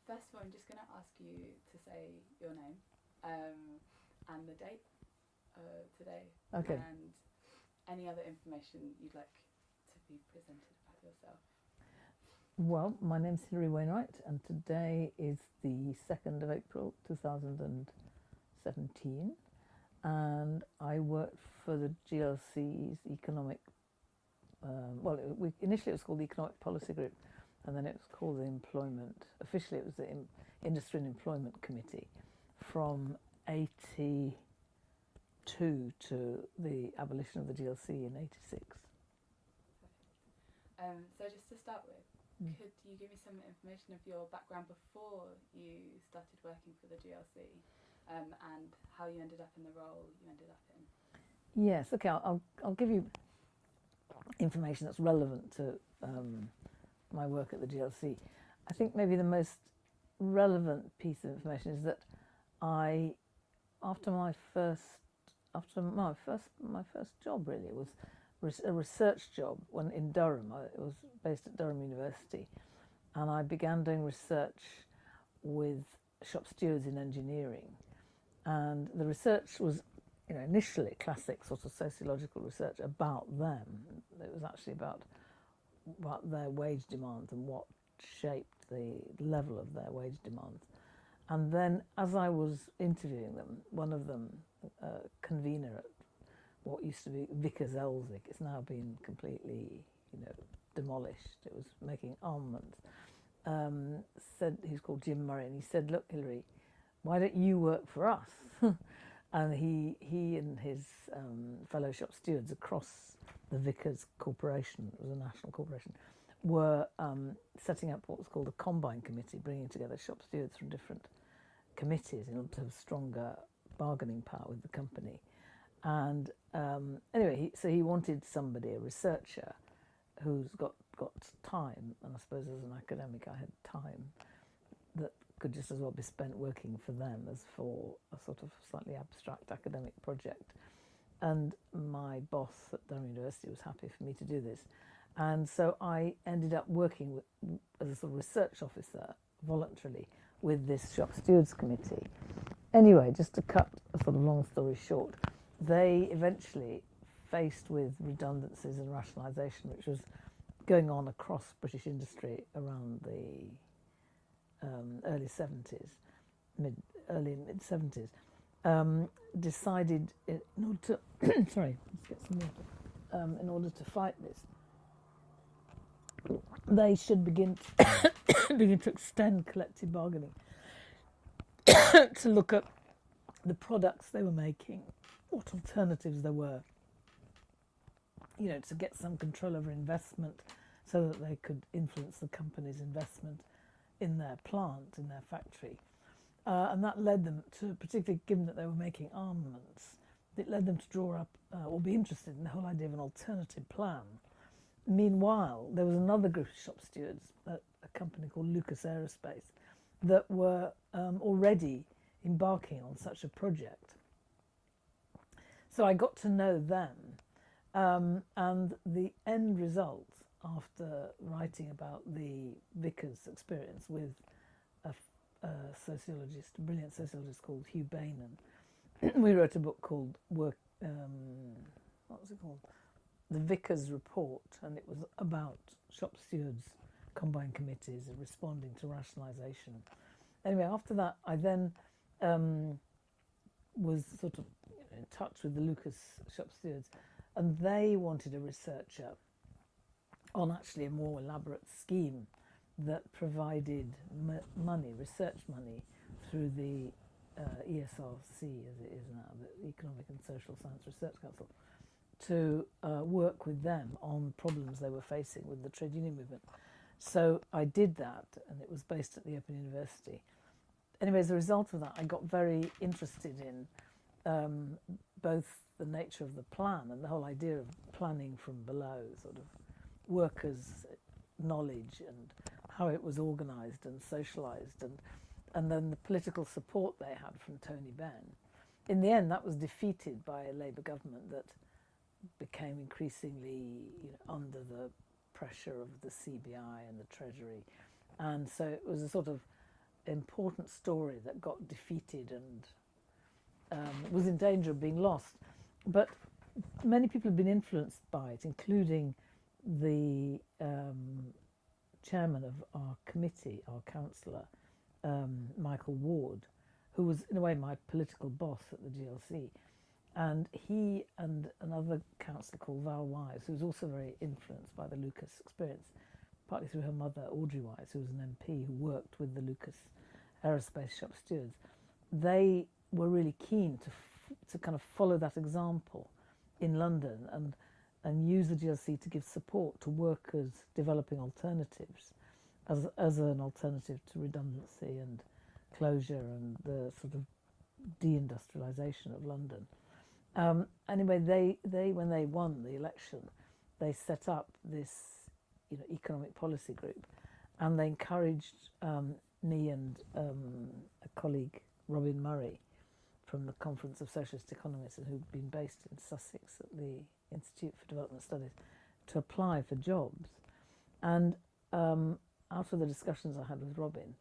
First of all, I'm just going to ask you to say your name and the date today. Okay. And any other information you'd like to be presented about yourself. Well, my name's Hilary Wainwright, and today is the 2nd of April 2017, and I worked for the GLC's economic, initially it was called the Economic Policy Group, and then it was called the Employment, officially it was the Industry and Employment Committee, from 82 to the abolition of the GLC in 86. So just to start with, could you give me some information of your background before you started working for the GLC and how you ended up in the role you ended up in? Yes, okay, I'll give you information that's relevant to my work at the GLC. I think maybe the most relevant piece of information is that after my first job really was a research job when in Durham. It was based at Durham University, and I began doing research with shop stewards in engineering, and the research was, initially classic sort of sociological research about them. It was actually about their wage demands and what shaped the level of their wage demands. And then as I was interviewing them, one of them, convener at what used to be Vickers Elzig, it's now been completely, demolished. It was making armaments. Said, he's called Jim Murray, and he said, "Look, Hilary, why don't you work for us?" And he and his fellow shop stewards across the Vickers Corporation, it was a national corporation, were setting up what was called a combine committee, bringing together shop stewards from different committees in order to have stronger bargaining power with the company. And anyway, so he wanted somebody, a researcher, who's got time, and I suppose as an academic I had time that could just as well be spent working for them as for a sort of slightly abstract academic project. And my boss at Durham University was happy for me to do this. And so I ended up working as a sort of research officer voluntarily with this shop stewards committee. Anyway, just to cut a sort of long story short, they eventually, faced with redundancies and rationalisation, which was going on across British industry around the early 70s, early mid 70s, decided in order to sorry, let's get some water. In order to fight this, they should begin to extend collective bargaining to look at the products they were making, what alternatives there were, to get some control over investment so that they could influence the company's investment in their plant, in their factory. And that led them to, particularly given that they were making armaments, it led them to draw up or be interested in the whole idea of an alternative plan. Meanwhile, there was another group of shop stewards at a company called Lucas Aerospace that were already embarking on such a project. So I got to know them, and the end result, after writing about the Vickers experience with a sociologist, a brilliant sociologist called Hugh Bainan, we wrote a book called what was it called? The Vickers Report, and it was about shop stewards, combined committees, and responding to rationalisation. Anyway, after that, I then was sort of in touch with the Lucas shop stewards, and they wanted a researcher on actually a more elaborate scheme that provided money, research money, through the ESRC, as it is now, the Economic and Social Science Research Council, to work with them on problems they were facing with the trade union movement. So I did that, and it was based at the Open University. Anyway, as a result of that, I got very interested in both the nature of the plan and the whole idea of planning from below, sort of workers' knowledge and how it was organised and socialised, and then the political support they had from Tony Benn. In the end, that was defeated by a Labour government that became increasingly under the pressure of the CBI and the Treasury. And so it was a sort of important story that got defeated and was in danger of being lost. But many people have been influenced by it, including the chairman of our committee, our councillor, Michael Ward, who was in a way my political boss at the GLC. And he and another councillor called Val Wise, who was also very influenced by the Lucas experience, partly through her mother, Audrey Wise, who was an MP who worked with the Lucas Aerospace shop stewards. They were really keen to kind of follow that example in London and use the GLC to give support to workers developing alternatives as an alternative to redundancy and closure and the sort of deindustrialisation of London. Anyway, they when they won the election, they set up this, economic policy group, and they encouraged me and a colleague, Robin Murray, from the Conference of Socialist Economists, and who'd been based in Sussex at the Institute for Development Studies, to apply for jobs. And after the discussions I had with Robin,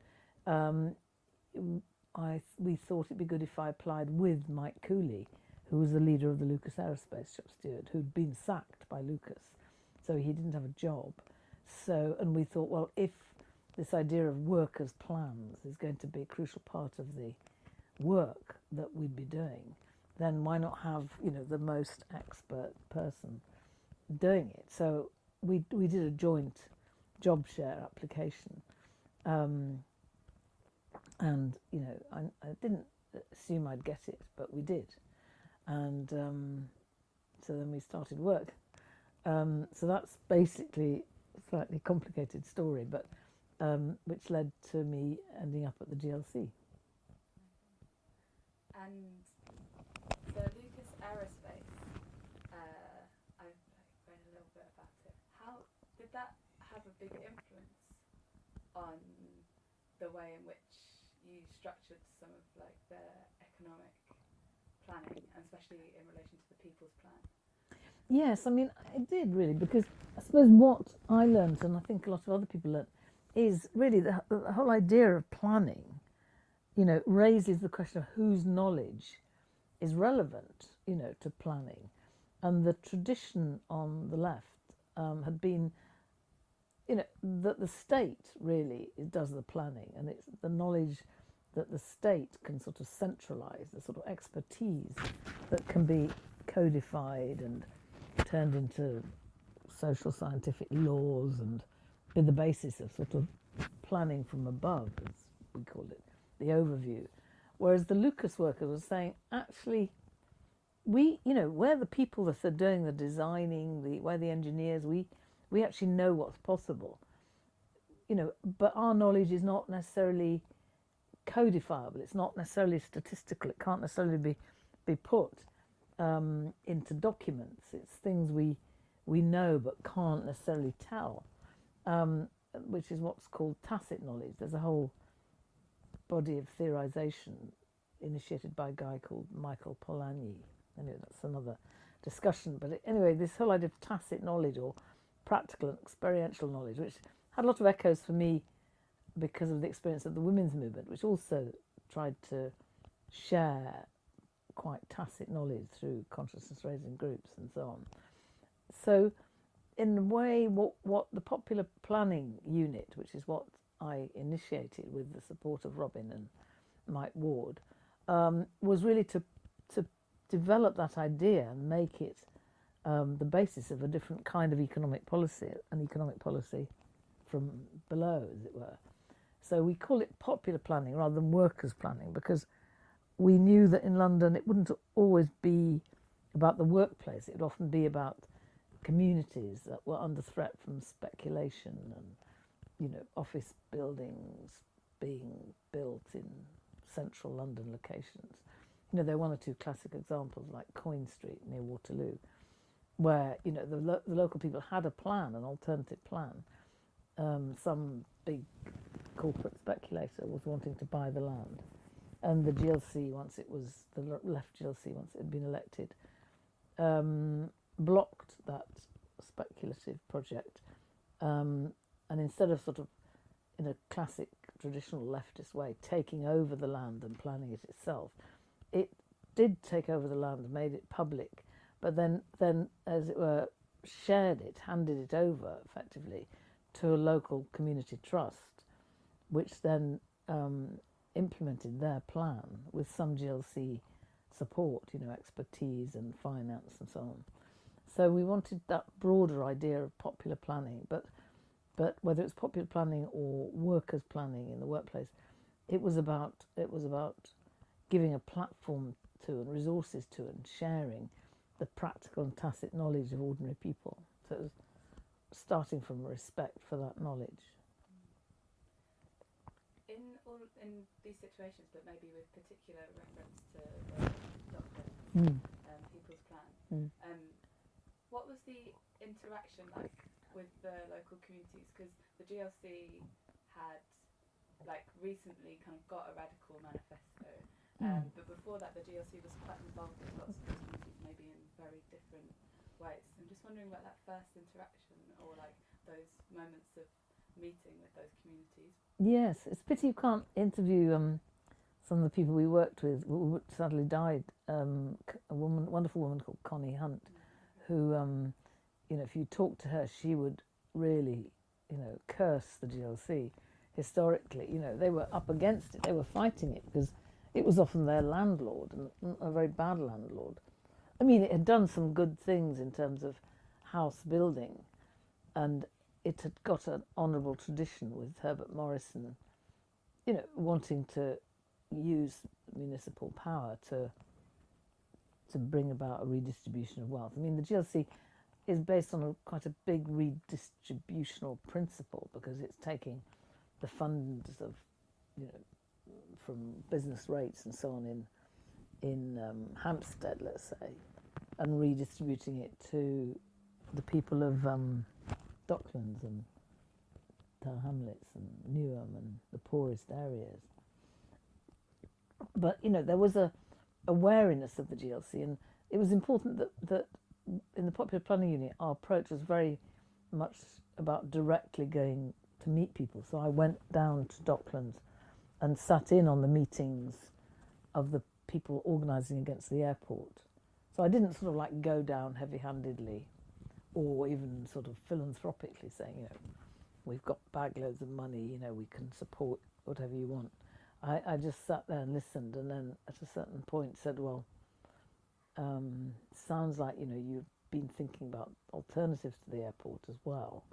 we thought it'd be good if I applied with Mike Cooley, who was the leader of the Lucas Aerospace shop steward, who'd been sacked by Lucas, so he didn't have a job. And we thought, well, if this idea of workers' plans is going to be a crucial part of the work that we'd be doing, then why not have, the most expert person doing it? So we did a joint job share application. And, I didn't assume I'd get it, but we did. And so then we started work. So that's basically a slightly complicated story, but which led to me ending up at the GLC. And so Lucas Aerospace, I've read a little bit about it. How did that have a big influence on the way in which you structured some of the economic planning, and especially in relation to the People's Plan? Yes, I mean, it did really, because I suppose what I learned, and I think a lot of other people learned, is really the whole idea of planning, raises the question of whose knowledge is relevant, to planning. And the tradition on the left had been, that the state really does the planning, and it's the knowledge that the state can sort of centralise, the sort of expertise that can be codified and turned into social scientific laws and be the basis of sort of planning from above, as we call it, the overview. Whereas the Lucas workers were saying, actually, we're the people that are doing the designing, we're the engineers, we actually know what's possible, but our knowledge is not necessarily codifiable, it's not necessarily statistical, it can't necessarily be put into documents. It's things we know but can't necessarily tell, which is what's called tacit knowledge. There's a whole body of theorisation initiated by a guy called Michael Polanyi. Anyway, that's another discussion. But anyway, this whole idea of tacit knowledge or practical and experiential knowledge, which had a lot of echoes for me because of the experience of the women's movement, which also tried to share quite tacit knowledge through consciousness-raising groups and so on. So, in a way, what the Popular Planning Unit, which is what I initiated with the support of Robin and Mike Ward, was really to develop that idea and make it the basis of a different kind of economic policy, an economic policy from below, as it were. So we call it popular planning rather than workers' planning, because we knew that in London it wouldn't always be about the workplace. It would often be about communities that were under threat from speculation and, office buildings being built in central London locations. There are one or two classic examples like Coin Street near Waterloo, where, the local people had a plan, an alternative plan. Some big corporate speculator was wanting to buy the land, and the GLC, once it was the left GLC, once it had been elected, blocked that speculative project, and instead of sort of in a classic traditional leftist way, taking over the land and planning it itself. It did take over the land, made it public, but then, as it were, shared it, handed it over effectively to a local community trust, which then implemented their plan with some GLC support, expertise and finance and so on. So we wanted that broader idea of popular planning, but whether it's popular planning or workers' planning in the workplace, it was about giving a platform to and resources to and sharing the practical and tacit knowledge of ordinary people. So it was starting from respect for that knowledge. In these situations, but maybe with particular reference to the document, people's plan, what was the interaction like with the local communities? Because the GLC had recently kind of got a radical manifesto, but before that the GLC was quite involved with lots of those communities, maybe in very different ways. I'm just wondering about that first interaction, or those moments of meeting with those communities. Yes, it's a pity you can't interview some of the people we worked with who sadly died. A wonderful woman called Connie Hunt, who, if you talk to her, she would really, curse the GLC. Historically, they were up against it. They were fighting it because it was often their landlord, and a very bad landlord. I mean, it had done some good things in terms of house building, and it had got an honourable tradition with Herbert Morrison, wanting to use municipal power to bring about a redistribution of wealth. I mean, the GLC is based on quite a big redistributional principle, because it's taking the funds of, from business rates and so on in Hampstead, let's say, and redistributing it to the people of Docklands and Tower Hamlets and Newham and the poorest areas. But there was a wariness of the GLC, and it was important that in the popular planning unit our approach was very much about directly going to meet people. So I went down to Docklands and sat in on the meetings of the people organising against the airport. So I didn't sort of go down heavy-handedly, or even sort of philanthropically saying, we've got bag loads of money, we can support whatever you want. I just sat there and listened, and then at a certain point said, well, sounds like, you've been thinking about alternatives to the airport as well.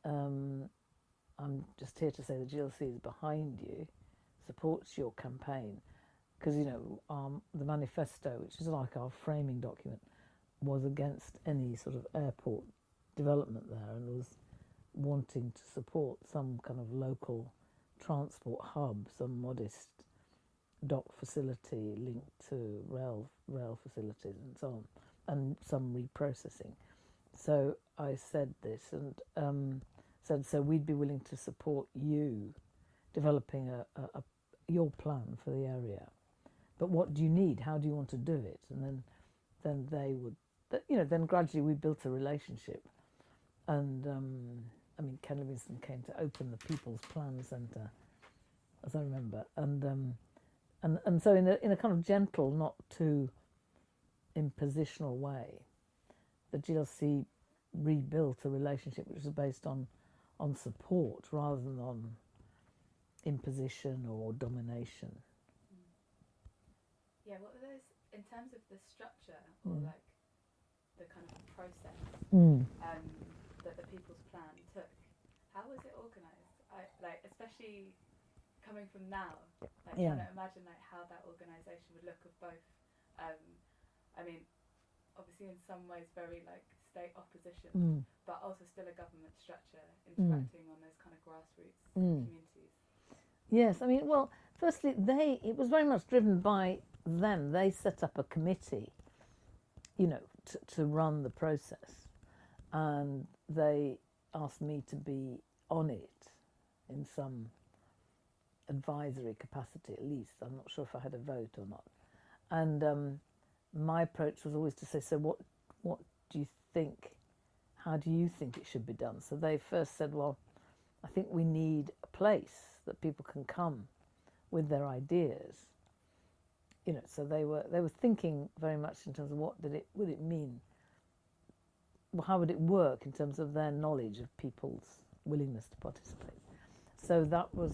I'm just here to say the GLC is behind you, supports your campaign, because, the manifesto, which is like our framing document, was against any sort of airport development there, and was wanting to support some kind of local transport hub, some modest dock facility linked to rail facilities and so on, and some reprocessing. So I said this, and said, so we'd be willing to support you developing your plan for the area, but what do you need? How do you want to do it? And then they would, then gradually we built a relationship. And Ken Livingstone came to open the People's Plan Centre, as I remember, and so in a kind of gentle, not too impositional way, the GLC rebuilt a relationship which was based on support rather than on imposition or domination. Yeah, what were those, in terms of the structure, or the kind of process that the People's Plan took, how was it organised? Especially coming from now, trying to imagine how that organisation would look of both. Obviously in some ways very state opposition, but also still a government structure interacting on those kind of grassroots communities. Yes, well, firstly, it was very much driven by them. They set up a committee, to run the process, and they asked me to be on it in some advisory capacity at least. I'm not sure if I had a vote or not. And my approach was always to say, so what do you think, how do you think it should be done? So they first said, well, I think we need a place that people can come with their ideas. So they were thinking very much in terms of what would it mean, how would it work in terms of their knowledge of people's willingness to participate. So that was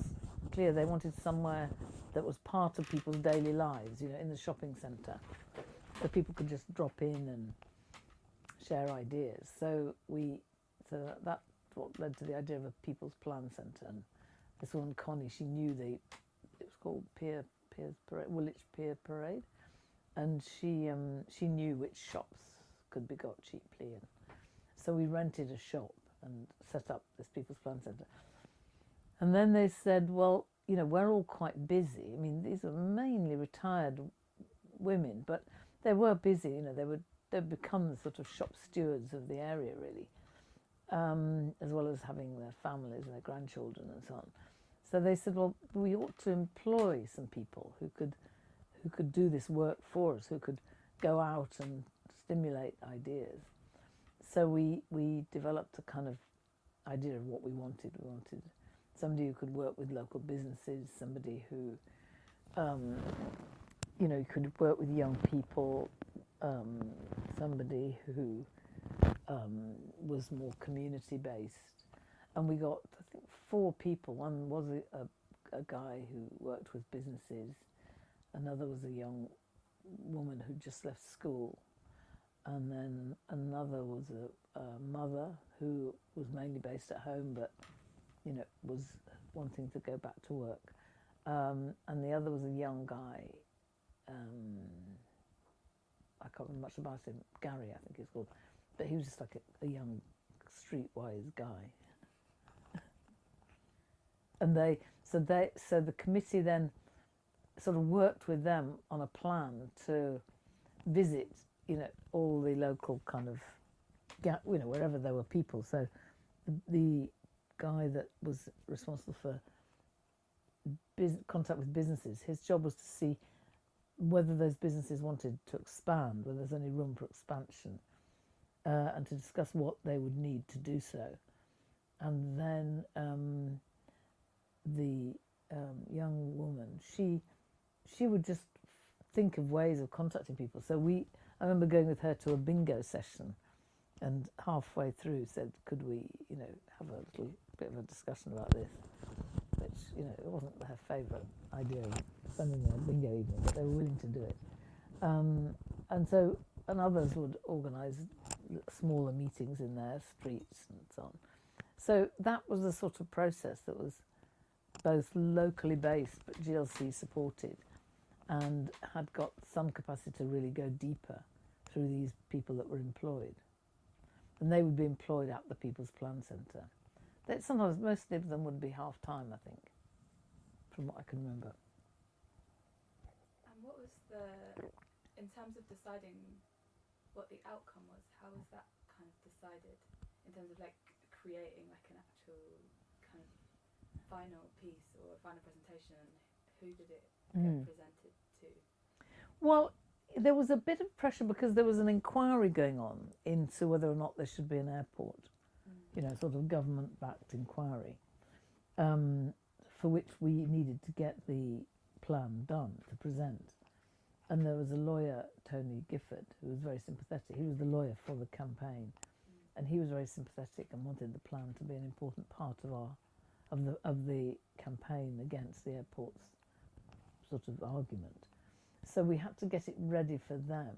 clear. They wanted somewhere that was part of people's daily lives, in the shopping centre, so people could just drop in and share ideas. So that's what led to the idea of a People's Plan Centre. And this woman Connie, she knew it was called Woolwich Pier Parade, and she knew which shops could be got cheaply, and so we rented a shop and set up this People's Plan Centre. And then they said, well, we're all quite busy. I mean, these are mainly retired women, but they were busy. They'd become the sort of shop stewards of the area, really, as well as having their families and their grandchildren and so on. So they said, well, we ought to employ some people who could do this work for us, who could go out and stimulate ideas. So we developed a kind of idea of what we wanted. We wanted somebody who could work with local businesses, somebody who, could work with young people, somebody who was more community-based. And we got, I think, 4 people. One was a guy who worked with businesses. Another was a young woman who just left school. And then another was a mother who was mainly based at home, but, was wanting to go back to work. And the other was a young guy. I can't remember much about him. Gary, I think he's called. But he was just like a young, streetwise guy. And so the committee then sort of worked with them on a plan to visit, all the local kind of, wherever there were people. So the guy that was responsible for contact with businesses, his job was to see whether those businesses wanted to expand, whether there's any room for expansion, and to discuss what they would need to do so. And then the young woman, she would just think of ways of contacting people. So I remember going with her to a bingo session, and halfway through said, could we, have a little bit of a discussion about this, which, it wasn't her favourite idea of spending a bingo evening, but they were willing to do it. And others would organise smaller meetings in their streets and so on. So that was the sort of process that was both locally based but GLC supported, and had got some capacity to really go deeper through these people that were employed. And they would be employed at the People's Plan Centre. Sometimes, most of them would be half-time, I think, from what I can remember. And what was in terms of deciding what the outcome was, how was that kind of decided in terms of creating an actual kind of final piece or a final presentation, and who did it get presented to? Well, there was a bit of pressure because there was an inquiry going on into whether or not there should be an airport, sort of government-backed inquiry, for which we needed to get the plan done to present. And there was a lawyer, Tony Gifford, who was very sympathetic. He was the lawyer for the campaign, and he was very sympathetic and wanted the plan to be an important part of the campaign against the airport's sort of argument. So we had to get it ready for them.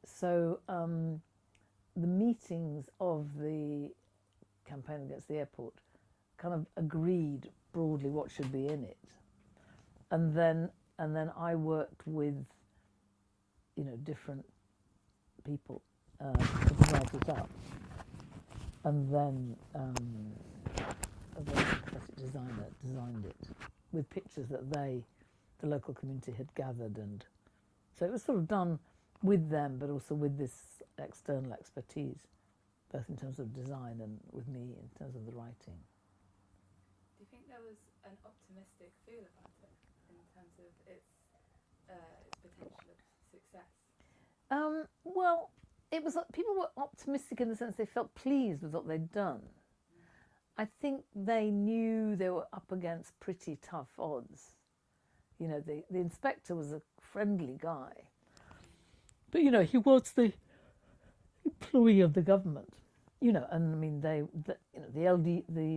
So the meetings of the campaign against the airport kind of agreed broadly what should be in it, and then I worked with different people to write it up, and then a very sympathetic designer designed it with pictures that the local community had gathered, and so it was sort of done with them, but also with this external expertise, both in terms of design and with me in terms of the writing. Do you think there was an optimistic feel about it in terms of its potential of success? Well, it was people were optimistic in the sense they felt pleased with what they'd done, I think they knew they were up against pretty tough odds. You know, the inspector was a friendly guy, but you know, he was the employee of the government. You know, and I mean, the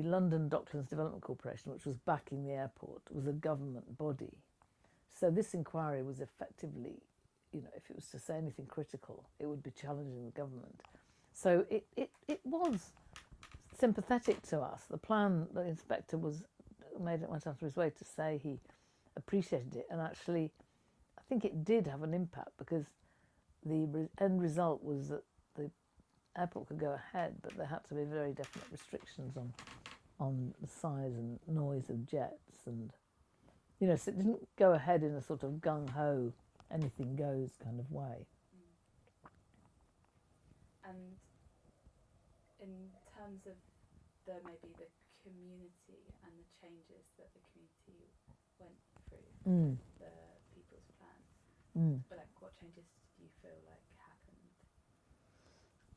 London Docklands Development Corporation, which was backing the airport, was a government body. So this inquiry was effectively, you know, if it was to say anything critical, it would be challenging the government. So it was sympathetic to us. The inspector went out of his way to say he appreciated it, and actually, I think it did have an impact, because the end result was that the airport could go ahead, but there had to be very definite restrictions on the size and noise of jets, and you know, so it didn't go ahead in a sort of gung ho, anything goes kind of way. And in terms of maybe the community and the changes that the community went through, the People's Plan, but like, what changes do you feel like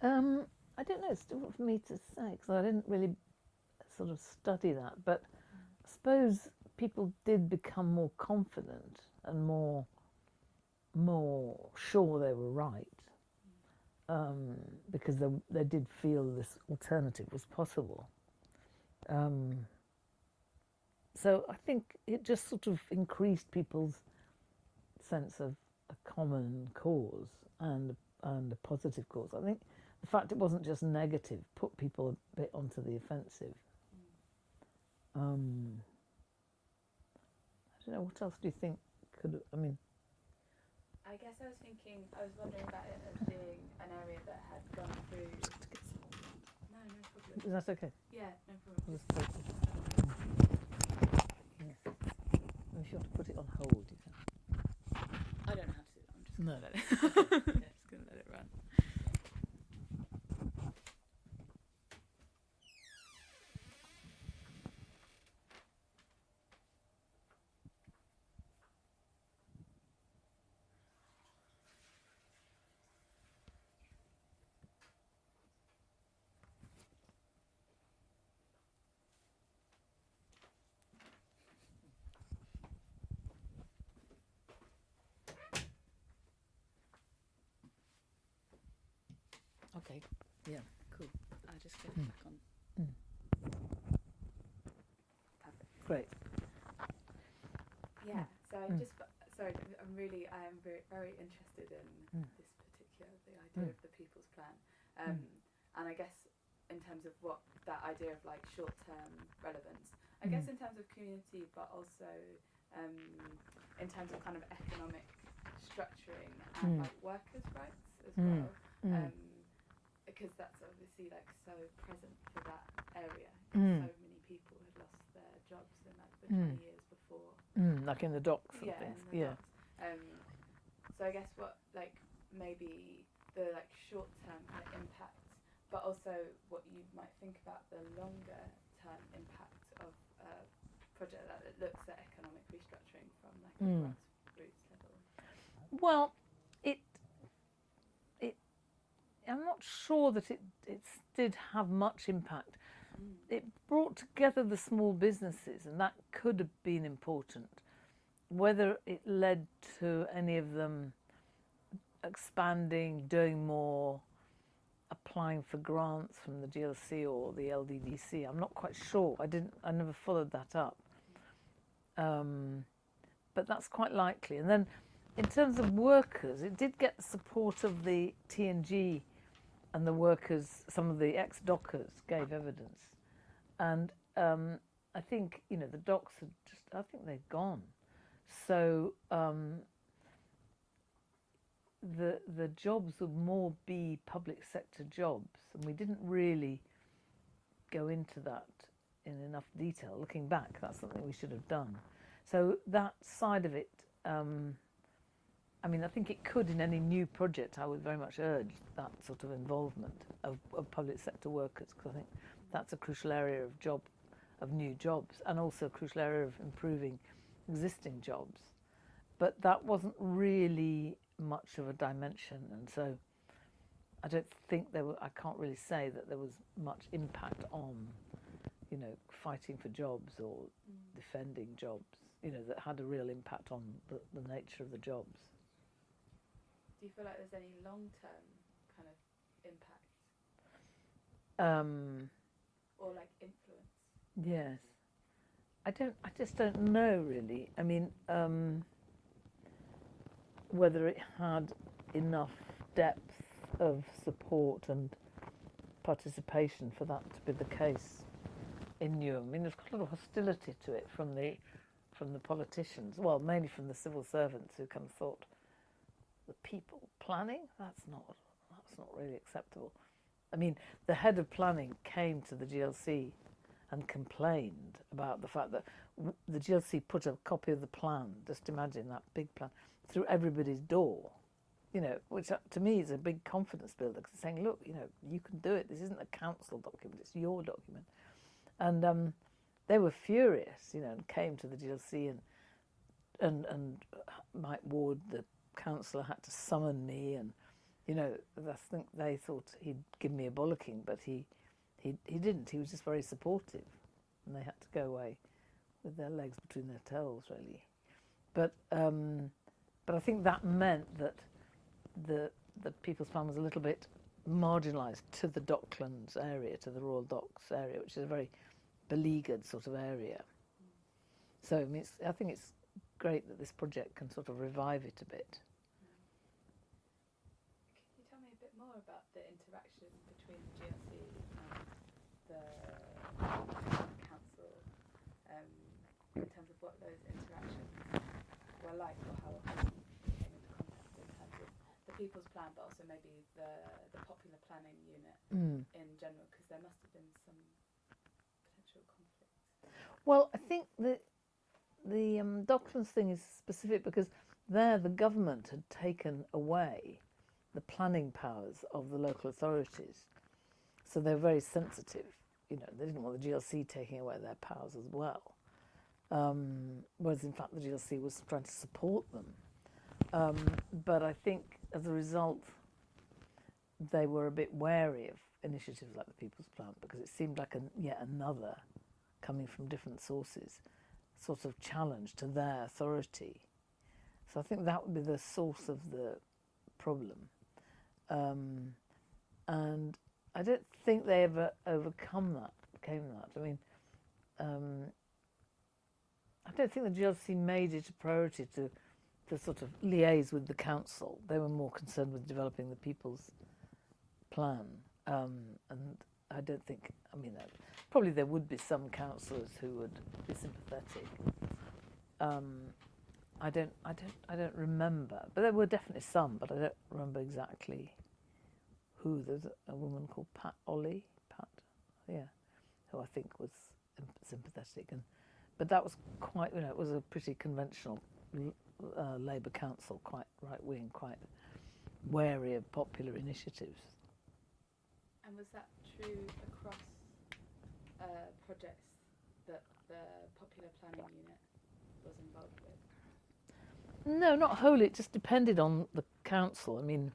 happened? I don't know, it's difficult for me to say, because I didn't really sort of study that, but I suppose people did become more confident and more sure they were right, because they did feel this alternative was possible. So I think it just sort of increased people's sense of a common cause and a positive cause. I think the fact it wasn't just negative put people a bit onto the offensive. I don't know, what else do you think could, I mean... I guess I was wondering about it as being an area that had gone through... No problem. Is that okay? Yeah, no problem. Yes. If you want to put it on hold, you can. I don't know how to do that, I'm just No. going to let it. Just going to let it run. Okay, yeah. Cool. I'll just get it back on. Perfect. Great. Yeah, so I am very, very interested in this particular, the idea of the People's Plan. And I guess in terms of what that idea of like short-term relevance, I guess in terms of community, but also in terms of kind of economic structuring and like workers' rights as well. Because that's obviously like so present for that area. So many people had lost their jobs in like the 20 years before. Like in the docks and things. Docks. So I guess what like maybe the like short-term kind of impact, but also what you might think about the longer-term impact of a project that looks at economic restructuring from like a grassroots level. Well, I'm not sure that it did have much impact. It brought together the small businesses, and that could have been important. Whether it led to any of them expanding, doing more, applying for grants from the GLC or the LDDC, I'm not quite sure. I never followed that up. But that's quite likely. And then in terms of workers, it did get the support of the TNG, and the workers, some of the ex-dockers gave evidence. And I think, you know, the docks had I think they've gone. So the jobs would more be public sector jobs, and we didn't really go into that in enough detail. Looking back, that's something we should have done. So that side of it, I mean, I think it could, in any new project, I would very much urge that sort of involvement of public sector workers, because I think that's a crucial area of new jobs, and also a crucial area of improving existing jobs. But that wasn't really much of a dimension, and so I don't think I can't really say that there was much impact on fighting for jobs or defending jobs, that had a real impact on the nature of the jobs. Do you feel like there's any long-term kind of impact? Or like influence? Yes. I just don't know really. I mean, whether it had enough depth of support and participation for that to be the case in Newham. I mean, there's quite a lot of hostility to it from the politicians, well, mainly from the civil servants who kind of thought, the people planning? That's not really acceptable. I mean, the head of planning came to the GLC and complained about the fact that the GLC put a copy of the plan, just imagine that big plan, through everybody's door, which to me is a big confidence builder, because it's saying, look, you can do it. This isn't a council document, it's your document. And they were furious, and came to the GLC and Mike Ward, the councillor, had to summon me, and I think they thought he'd give me a bollocking, but he didn't. He was just very supportive, and they had to go away with their legs between their tails, really. But I think that meant that the People's Plan was a little bit marginalised to the Docklands area, to the Royal Docks area, which is a very beleaguered sort of area. So I think it's great that this project can sort of revive it a bit. Can you tell me a bit more about the interaction between the GLC and the council, in terms of what those interactions were like, or how it came into contact in terms of the People's Plan, but also maybe the popular planning unit in general, because there must have been some potential conflicts. Well, I think the Docklands thing is specific because there the government had taken away the planning powers of the local authorities, so they're very sensitive. They didn't want the GLC taking away their powers as well. Whereas in fact the GLC was trying to support them. But I think as a result they were a bit wary of initiatives like the People's Plan, because it seemed like yet another, coming from different sources, sort of challenge to their authority. So I think that would be the source of the problem. And I don't think they ever overcame that. I mean, I don't think the GLC made it a priority to sort of liaise with the council. They were more concerned with developing the People's Plan. And I don't think, probably there would be some councillors who would be sympathetic. I don't remember, but there were definitely some, but I don't remember exactly who. There's a woman called Pat, who I think was sympathetic, but that was quite, it was a pretty conventional Labour council, quite right wing, quite wary of popular initiatives. And was that true across projects that the popular planning unit was involved with? No, not wholly. It just depended on the council. I mean,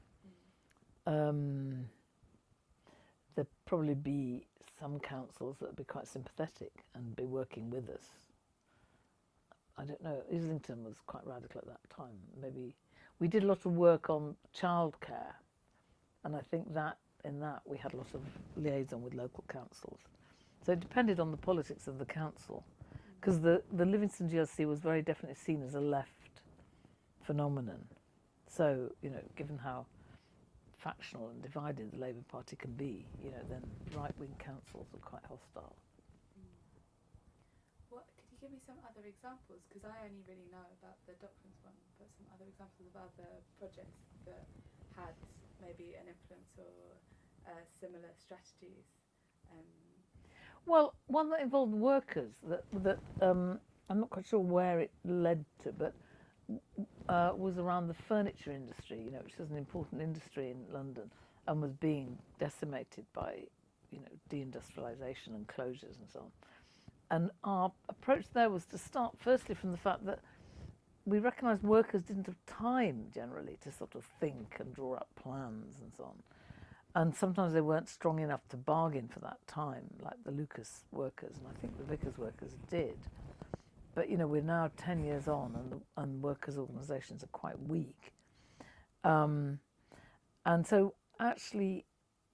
there'd probably be some councils that would be quite sympathetic and be working with us. I don't know. Islington was quite radical at that time. Maybe we did a lot of work on childcare, and I think that in that we had a lot of liaison with local councils. So it depended on the politics of the council, because the Livingston GLC was very definitely seen as a left phenomenon. So, given how factional and divided the Labour Party can be, then right-wing councils are quite hostile. What, could you give me some other examples? Because I only really know about the Docklands one, but some other examples of other projects that had maybe an influence or similar strategies. Well, one that involved workers that I'm not quite sure where it led to, but was around the furniture industry, which is an important industry in London and was being decimated by, deindustrialisation and closures and so on. And our approach there was to start firstly from the fact that we recognised workers didn't have time generally to sort of think and draw up plans and so on. and sometimes they weren't strong enough to bargain for that time, like the Lucas workers, and I think the Vickers workers did. But we're now 10 years on, and workers' organisations are quite weak. And so actually,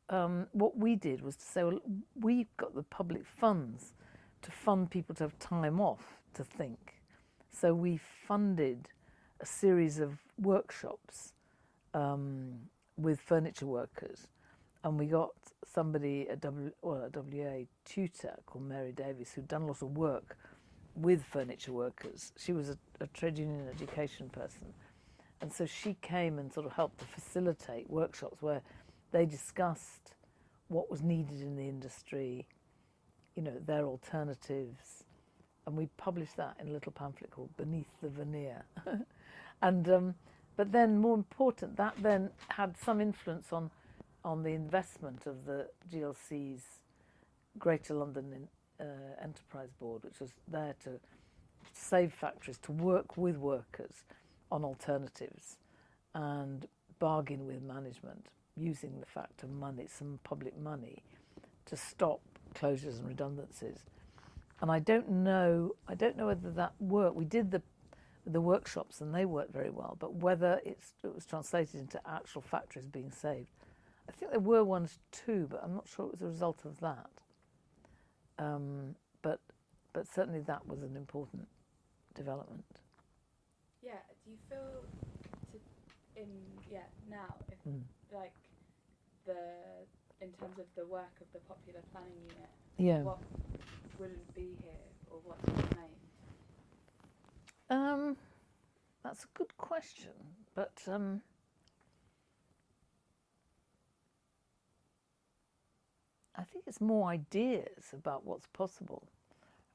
what we did was to say, well, we've got the public funds to fund people to have time off to think. So we funded a series of workshops with furniture workers, and we got somebody, a WA tutor called Mary Davies, who'd done a lot of work with furniture workers. She was a trade union education person, and so she came and sort of helped to facilitate workshops where they discussed what was needed in the industry, their alternatives, and we published that in a little pamphlet called Beneath the Veneer. And but then, more important, that then had some influence on the investment of the GLC's Greater London Enterprise Board, which was there to save factories, to work with workers on alternatives and bargain with management using the fact of money, some public money, to stop closures and redundancies. And I don't know whether that worked. We did the workshops and they worked very well, but whether it was translated into actual factories being saved. I think there were ones too, but I'm not sure it was a result of that. But certainly that was an important development. Yeah. Do you feel now if like in terms of the work of the popular planning unit, what wouldn't be here or what's remained? That's a good question, but I think it's more ideas about what's possible.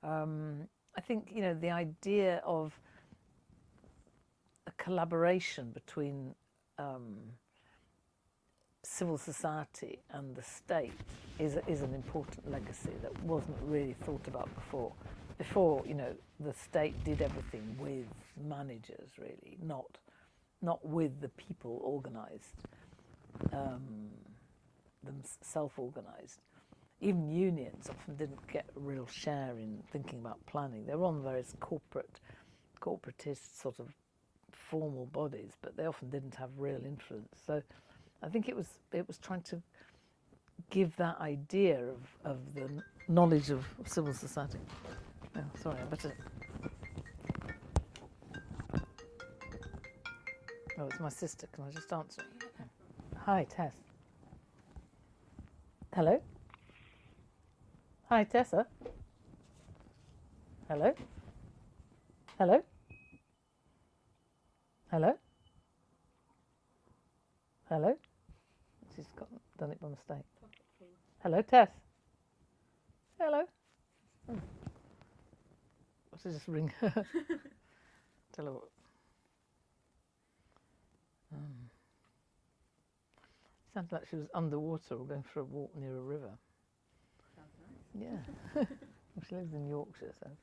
I think the idea of a collaboration between civil society and the state is an important legacy that wasn't really thought about before. Before, the state did everything with managers, really, not with the people organised, them self-organised. Even unions often didn't get a real share in thinking about planning. They were on various corporatist sort of formal bodies, but they often didn't have real influence. So I think it was trying to give that idea of the knowledge of civil society. Oh, sorry, I better. Oh, it's my sister. Can I just answer? Hi, Tess. Hello? Hi, Tessa. Hello? Hello? Hello? Hello? She's done it by mistake. Hello, Tess. Hello? Oh. I should just ring her. Tell her what. Sounded like she was underwater or going for a walk near a river. Sounds nice. Yeah. Well, she lives in Yorkshire, so.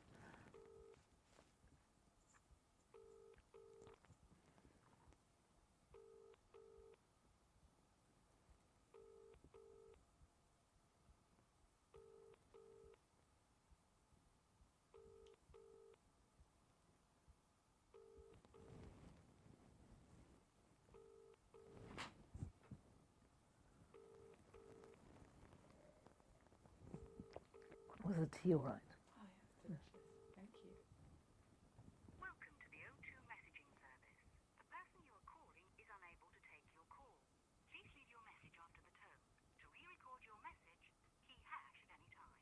Was the tea all right? Oh, yeah, delicious. Thank you. Welcome to the O2 messaging service. The person you are calling is unable to take your call. Please leave your message after the tone. To re-record your message, key hash at any time.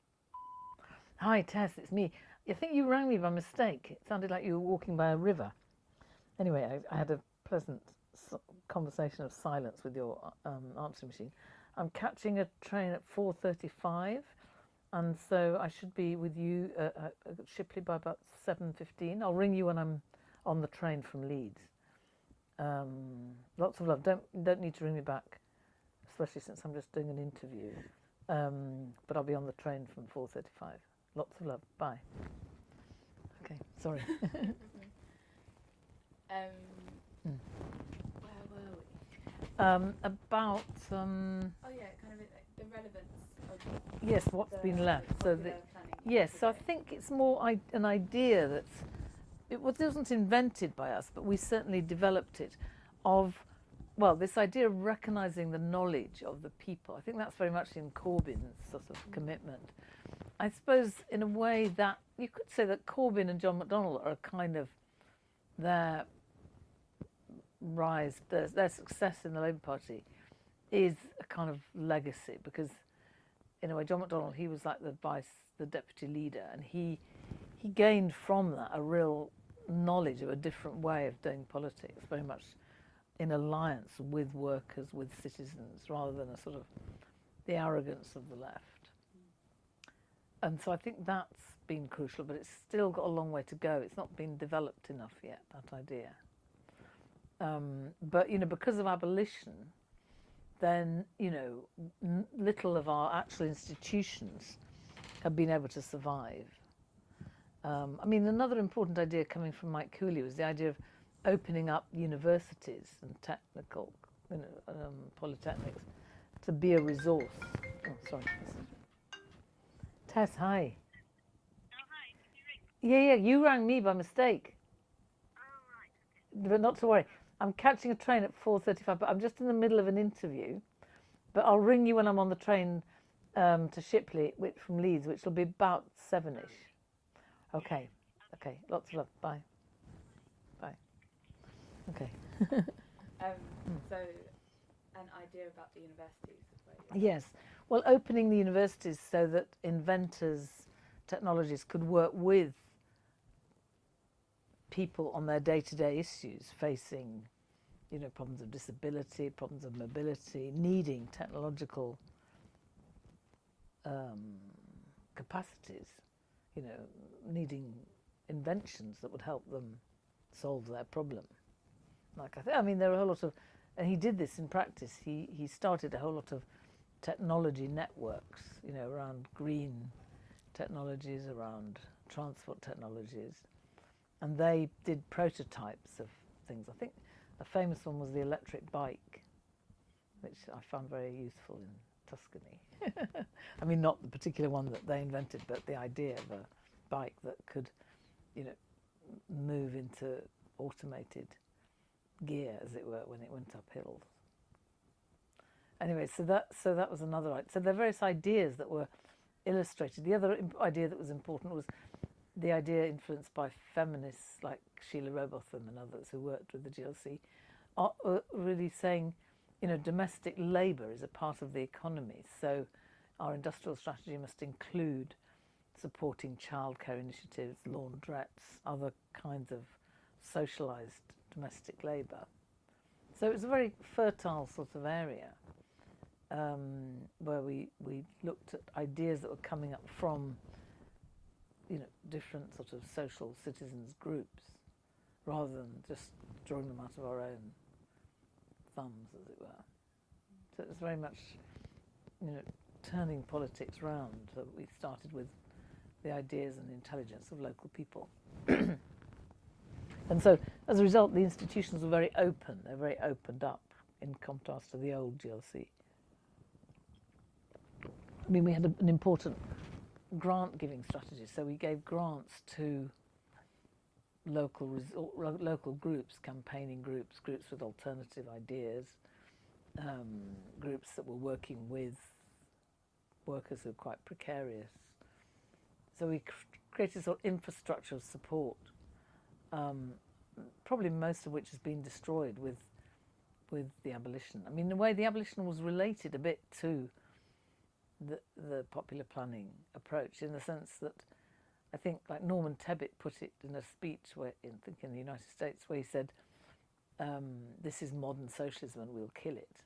Hi, Tess, it's me. I think you rang me by mistake. It sounded like you were walking by a river. Anyway, I had a pleasant conversation of silence with your answering machine. I'm catching a train at 4:35. And so I should be with you at Shipley by about 7:15. I'll ring you when I'm on the train from Leeds. Lots of love. Don't need to ring me back, especially since I'm just doing an interview. But I'll be on the train from 4:35. Lots of love. Bye. Okay, sorry. Where were we? About Oh yeah, relevance of Yes, what's the been left. So popular planning yes, so I today? think it's more an idea that's wasn't invented by us, but we certainly developed it. Of well, this idea of recognising the knowledge of the people. I think that's very much in Corbyn's sort of commitment. I suppose, in a way, that you could say that Corbyn and John McDonnell are kind of their rise, their success in the Labour Party is a kind of legacy, because in a way, John McDonnell, he was like the deputy leader, and he gained from that a real knowledge of a different way of doing politics, very much in alliance with workers, with citizens, rather than a sort of the arrogance of the left. And so I think that's been crucial, but it's still got a long way to go. It's not been developed enough yet, that idea. But, because of abolition, then, little of our actual institutions have been able to survive. Another important idea coming from Mike Cooley was the idea of opening up universities and technical, polytechnics to be a resource. Oh, sorry. Tess, hi. Oh, hi. Did you ring? Yeah, you rang me by mistake. Oh, right. But not to worry. I'm catching a train at 4:35, but I'm just in the middle of an interview. But I'll ring you when I'm on the train to Shipley from Leeds, which will be about 7ish. Okay. Lots of love. Bye. Okay. So, an idea about the universities is where Yes. Well, opening the universities so that inventors, technologists could work with people on their day-to-day issues facing, problems of disability, problems of mobility, needing technological capacities, needing inventions that would help them solve their problem. There are a whole lot of, and he did this in practice. He started a whole lot of technology networks, around green technologies, around transport technologies, and they did prototypes of things. I think a famous one was the electric bike, which I found very useful in Tuscany. Not the particular one that they invented, but the idea of a bike that could, move into automated gear, as it were, when it went up hills. Anyway, so that was another idea. So there are various ideas that were illustrated. The other idea that was important was the idea influenced by feminists like Sheila Robotham and others who worked with the GLC, are really saying, domestic labour is a part of the economy. So our industrial strategy must include supporting childcare initiatives, laundrettes, other kinds of socialised domestic labour. So it was a very fertile sort of area where we looked at ideas that were coming up from, different sort of social citizens groups, rather than just drawing them out of our own thumbs, as it were. So it was very much, turning politics round. So we started with the ideas and the intelligence of local people. And so, as a result, the institutions were very open. They're very opened up in contrast to the old GLC. We had an important grant-giving strategy. So we gave grants to local groups, campaigning groups, groups with alternative ideas, groups that were working with workers who are quite precarious. So we created a sort of infrastructure of support, probably most of which has been destroyed with the abolition. In a way, the abolition was related a bit to the popular planning approach, in the sense that I think, like Norman Tebbit put it in a speech in the United States, where he said, "This is modern socialism, and we'll kill it."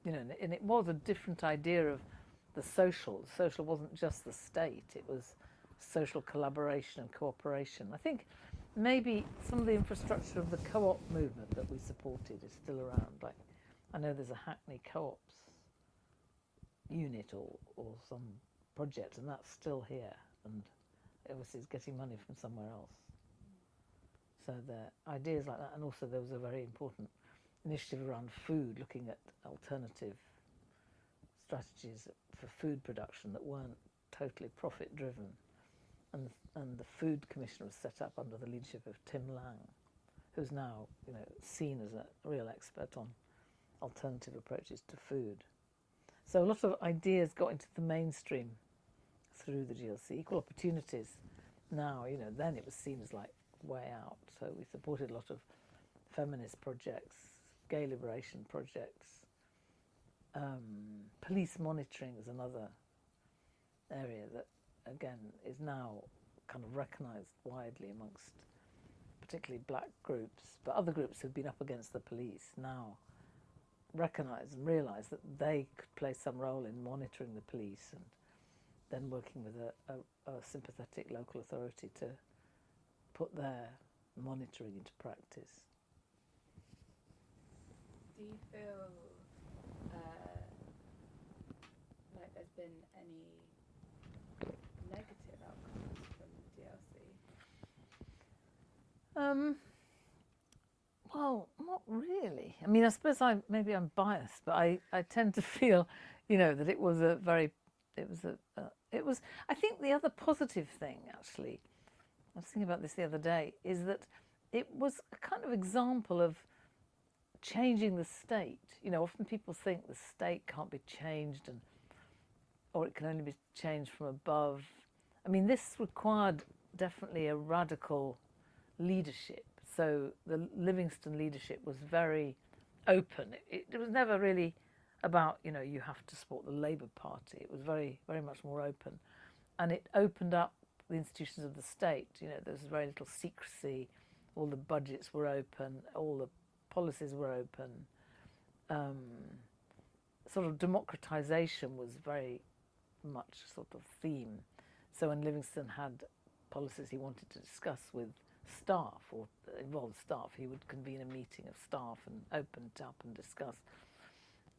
And it was a different idea of the social. The social wasn't just the state; it was social collaboration and cooperation. I think maybe some of the infrastructure of the co-op movement that we supported is still around. Like, I know there's a Hackney co-ops unit or some project, and that's still here, and obviously it's getting money from somewhere else. So there are ideas like that, and also there was a very important initiative around food, looking at alternative strategies for food production that weren't totally profit driven. And the Food Commission was set up under the leadership of Tim Lang, who's now, seen as a real expert on alternative approaches to food. So a lot of ideas got into the mainstream through the GLC. Equal opportunities now, then it was seen as like way out. So we supported a lot of feminist projects, gay liberation projects. Police monitoring is another area that, again, is now kind of recognised widely amongst particularly black groups, but other groups who've been up against the police now recognise and realise that they could play some role in monitoring the police and then working with a sympathetic local authority to put their monitoring into practice. Do you feel like there's been any negative outcomes from the DLC? Well, not really. I mean, I suppose maybe I'm biased, but I tend to feel, that it was I think the other positive thing, actually, I was thinking about this the other day, is that it was a kind of example of changing the state. Often people think the state can't be changed or it can only be changed from above. I mean, this required definitely a radical leadership. So the Livingston leadership was very open. It was never really about, you have to support the Labour Party. It was very, very much more open. And it opened up the institutions of the state. There was very little secrecy. All the budgets were open. All the policies were open. Sort of democratisation was very much sort of theme. So when Livingston had policies he wanted to discuss with staff or involved staff, he would convene a meeting of staff and open it up and discuss.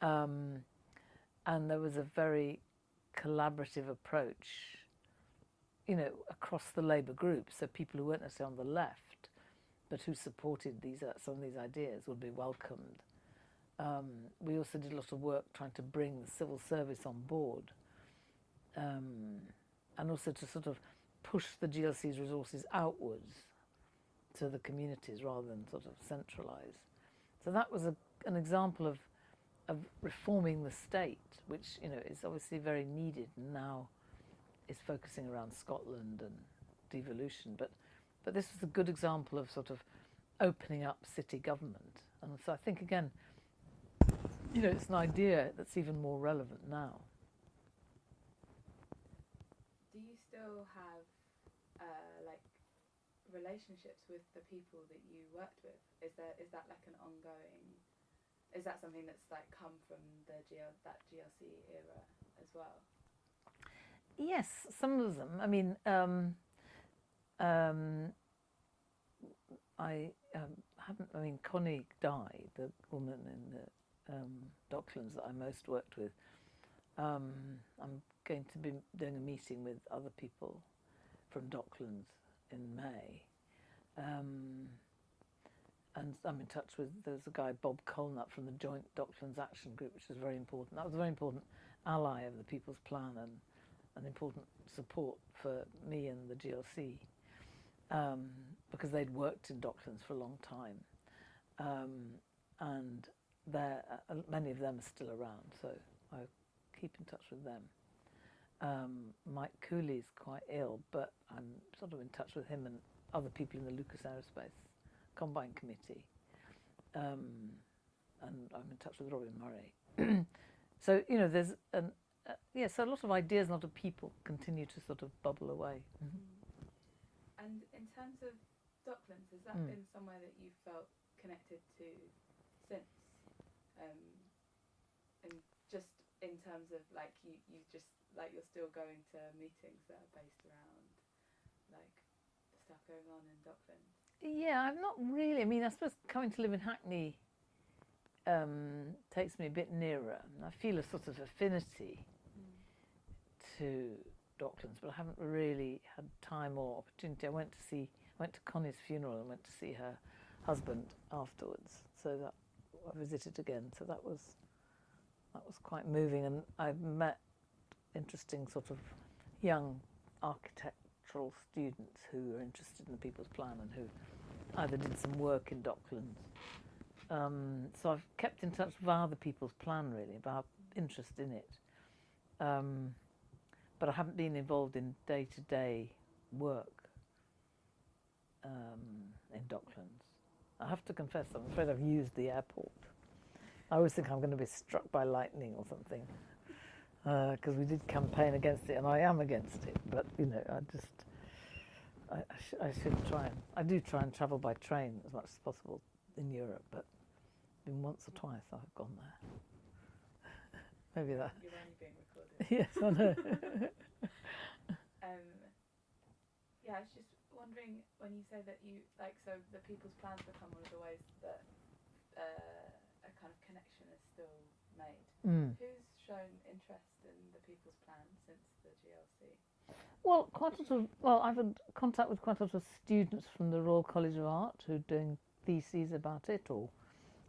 And there was a very collaborative approach, across the Labour group. So people who weren't necessarily on the left, but who supported some of these ideas would be welcomed. We also did a lot of work trying to bring the civil service on board, and also to sort of push the GLC's resources outwards to the communities rather than sort of centralise. So that was an example of reforming the state, which is obviously very needed and now is focusing around Scotland and devolution. But this was a good example of sort of opening up city government. And so I think, again, it's an idea that's even more relevant now. Do you still have relationships with the people that you worked with? Is that like an ongoing? Is that something that's like come from that GLC era as well? Yes, some of them. I mean, I haven't. I mean, Connie died, the woman in the Docklands that I most worked with. I'm going to be doing a meeting with other people from Docklands in May, and I'm in touch with. There's a guy, Bob Colnut, from the Joint Docklands Action Group, which is very important. That was a very important ally of the People's Plan and an important support for me and the GLC, because they'd worked in Docklands for a long time, and many of them are still around, so I keep in touch with them. Mike Cooley's quite ill, but I'm sort of in touch with him and other people in the Lucas Aerospace Combine Committee, and I'm in touch with Robin Murray. So there's so a lot of ideas, a lot of people continue to sort of bubble away. Mm-hmm. And in terms of Docklands, has that been somewhere that you felt connected to since? And just in terms of like you just like you're still going to meetings that are based around like the stuff going on in Docklands? Yeah, I'm not really. I mean, I suppose coming to live in Hackney takes me a bit nearer, and I feel a sort of affinity to Docklands, but I haven't really had time or opportunity. I went to Connie's funeral and went to see her husband afterwards, so that I visited again. So that was that was quite moving, and I've met interesting sort of young architectural students who are interested in the People's Plan and who either did some work in Docklands. So I've kept in touch via the People's Plan, really, about interest in it. But I haven't been involved in day-to-day work in Docklands. I have to confess, I'm afraid I've used the airport. I always think I'm going to be struck by lightning or something, because we did campaign against it, and I am against it. But I should try and I do try and travel by train as much as possible in Europe, but been once or twice I've gone there. Maybe that. You're only being recorded. Yes, I know. Yeah, I was just wondering, when you say that you so the People's Plan's become one of the ways that a kind of connection is still made. Who's shown interest in the People's Plan since the GLC? Well, I've had contact with quite a lot of students from the Royal College of Art who are doing theses about it, or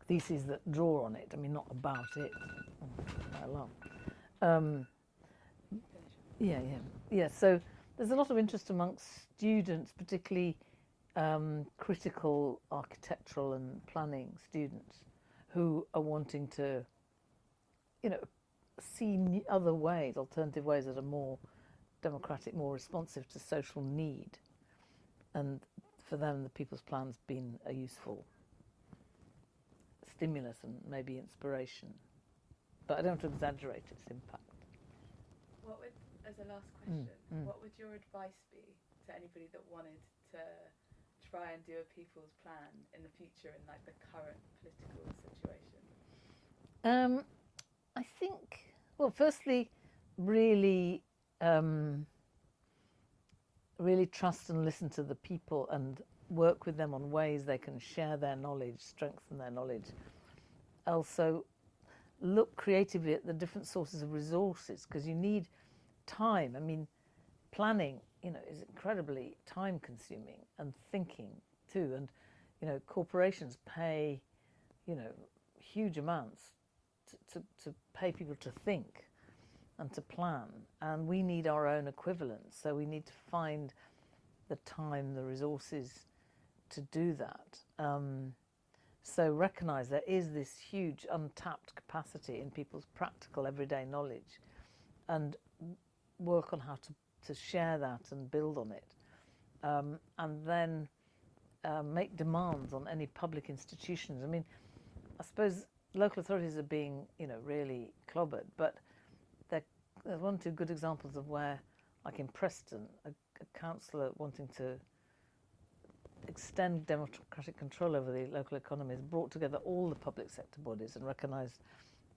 theses that draw on it. I mean, not about it. Oh, alarm. Yeah. So there's a lot of interest amongst students, particularly critical architectural and planning students, who are wanting to, see other ways, alternative ways that are more democratic, more responsive to social need. And for them, the People's Plan's been a useful stimulus and maybe inspiration. But I don't want to exaggerate its impact. As a last question, what would your advice be to anybody that wanted to try and do a People's Plan in the future in the current political situation? I think, well, firstly, really trust and listen to the people and work with them on ways they can share their knowledge, strengthen their knowledge. Also, look creatively at the different sources of resources, because you need time. I mean, planning, is incredibly time-consuming, and thinking too. And corporations pay, huge amounts to pay people to think and to plan, and we need our own equivalent. So we need to find the time, the resources to do that. So recognise there is this huge untapped capacity in people's practical everyday knowledge, and work on how to share that and build on it, and then make demands on any public institutions. I mean, I suppose local authorities are being, really clobbered, but there's one or two good examples of where, like in Preston, a councillor wanting to extend democratic control over the local economy has brought together all the public sector bodies and recognised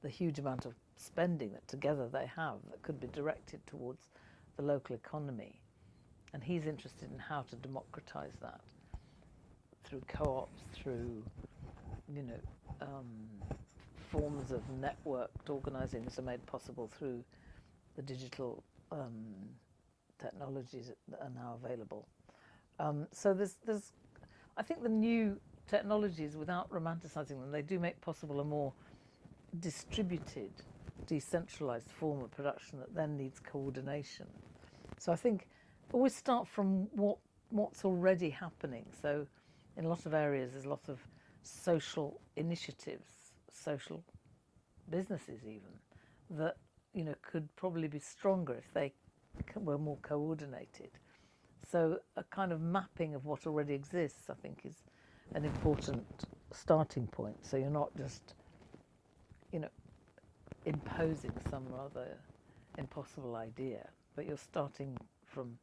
the huge amount of spending that together they have that could be directed towards the local economy. And he's interested in how to democratise that through co-ops, through, forms of networked organising that are made possible through the digital technologies that are now available. So there's, I think the new technologies, without romanticising them, they do make possible a more distributed, decentralised form of production that then needs coordination. So I think always start from what's already happening. So in a lot of areas there's a lot of social initiatives, social businesses even, that could probably be stronger if they were more coordinated. So a kind of mapping of what already exists, I think, is an important starting point. So you're not just imposing some rather impossible idea, but you're starting from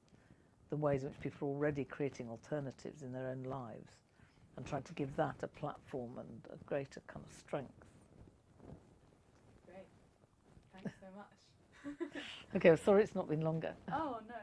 the ways in which people are already creating alternatives in their own lives and trying to give that a platform and a greater kind of strength. Great. Thanks so much. Okay, well, sorry it's not been longer. Oh, no.